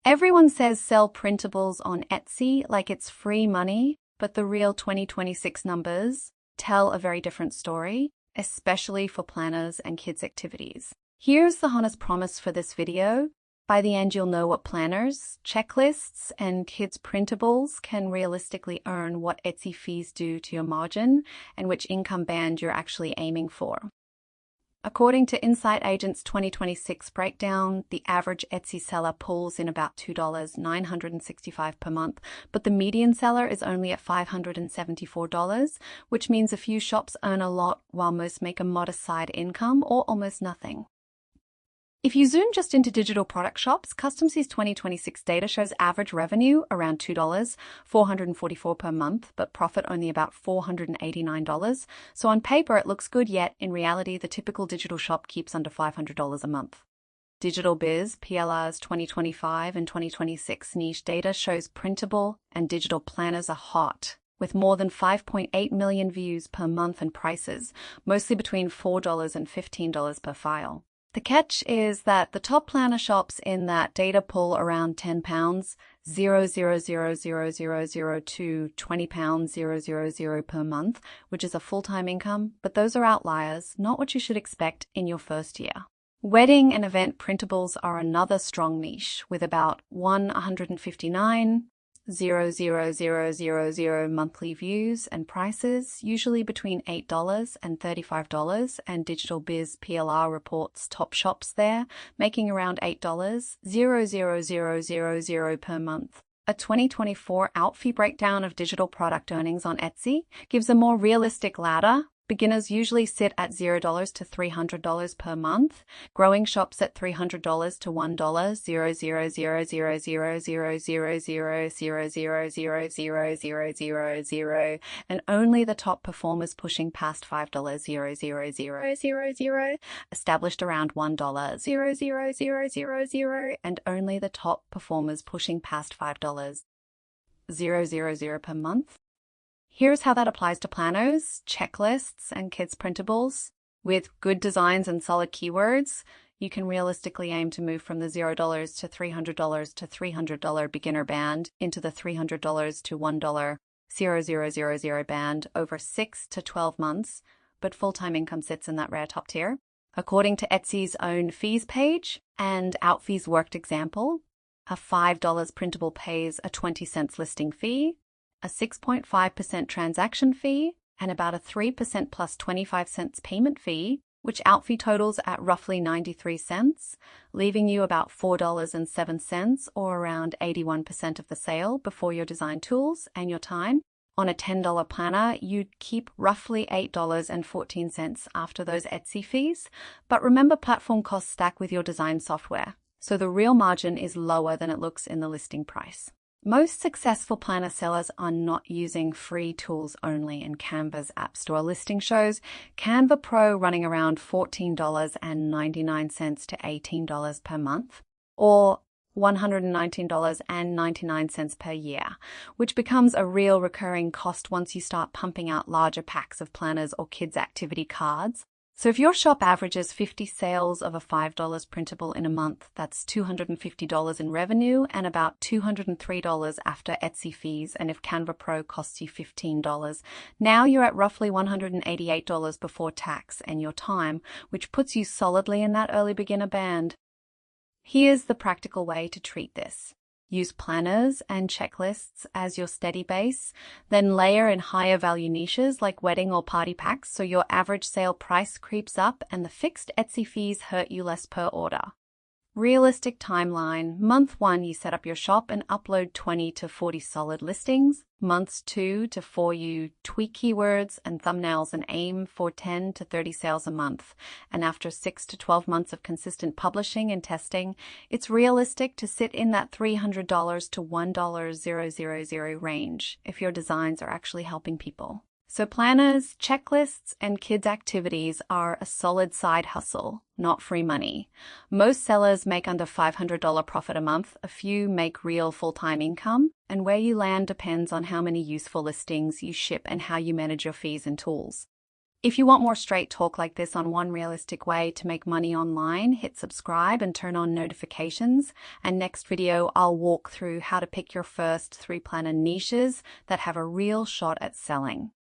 Everyone says sell printables on Etsy like it's free money, but the real 2026 numbers tell a very different story, especially for planners and kids' activities. Here's the honest promise for this video. By the end, you'll know what planners, checklists, and kids' printables can realistically earn, what Etsy fees do to your margin, and which income band you're actually aiming for. According to InsightAgent's 2026 breakdown, the average Etsy seller pulls in about $2,965 per month, but the median seller is only at $574, which means a few shops earn a lot while most make a modest side income or almost nothing. If you zoom just into digital product shops, Customcy's 2026 data shows average revenue around $2,444 per month, but profit only about $489. So on paper, it looks good, yet in reality, the typical digital shop keeps under $500 a month. Digital Biz PLR's 2025 and 2026 niche data shows printable and digital planners are hot, with more than 5.8 million views per month and prices, mostly between $4 and $15 per file. The catch is that the top planner shops in that data pull around £10, $0.00000 to £20, $0.00 per month, which is a full-time income, but those are outliers, not what you should expect in your first year. Wedding and event printables are another strong niche, with about 159 $0.00000 monthly views and prices, usually between $8 and $35, and Digital Biz PLR reports top shops there, making around $8.00000 per month. A 2024 Outfy breakdown of digital product earnings on Etsy gives a more realistic ladder. Beginners usually sit at $0 to $300 per month, growing shops at $300 to $1, $0.000000000000000, and only the top performers pushing past $5, $0.00000, established around $1, $0.00000, and only the top performers pushing past $5, $0.000 per month. Here's how that applies to planners, checklists, and kids' printables. With good designs and solid keywords, you can realistically aim to move from the $0 to $300 to $300 beginner band into the $300 to $1 $0.000 band over 6 to 12 months, but full-time income sits in that rare top tier. According to Etsy's own fees page and Outfy's worked example, a $5 printable pays a 20-cent listing fee, a 6.5% transaction fee, and about a 3% plus 25 cents payment fee, which Outfy totals at roughly 93 cents, leaving you about $4.07 or around 81% of the sale before your design tools and your time. On a $10 planner, you'd keep roughly $8.14 after those Etsy fees, but remember, platform costs stack with your design software, so the real margin is lower than it looks in the listing price. Most successful planner sellers are not using free tools only, and Canva's App Store listing shows Canva Pro running around $14.99 to $18 per month, or $119.99 per year, which becomes a real recurring cost once you start pumping out larger packs of planners or kids' activity cards. So if your shop averages 50 sales of a $5 printable in a month, that's $250 in revenue and about $203 after Etsy fees. And if Canva Pro costs you $15, now you're at roughly $188 before tax and your time, which puts you solidly in that early beginner band. Here's the practical way to treat this. Use planners and checklists as your steady base, then layer in higher value niches like wedding or party packs so your average sale price creeps up and the fixed Etsy fees hurt you less per order. Realistic timeline. Month 1, you set up your shop and upload 20 to 40 solid listings. Months 2 to 4, you tweak keywords and thumbnails and aim for 10 to 30 sales a month. And after 6 to 12 months of consistent publishing and testing, it's realistic to sit in that $300 to $1.000 range if your designs are actually helping people. So planners, checklists, and kids' activities are a solid side hustle, not free money. Most sellers make under $500 profit a month, a few make real full-time income, and where you land depends on how many useful listings you ship and how you manage your fees and tools. If you want more straight talk like this on one realistic way to make money online, hit subscribe and turn on notifications. And next video, I'll walk through how to pick your first 3 planner niches that have a real shot at selling.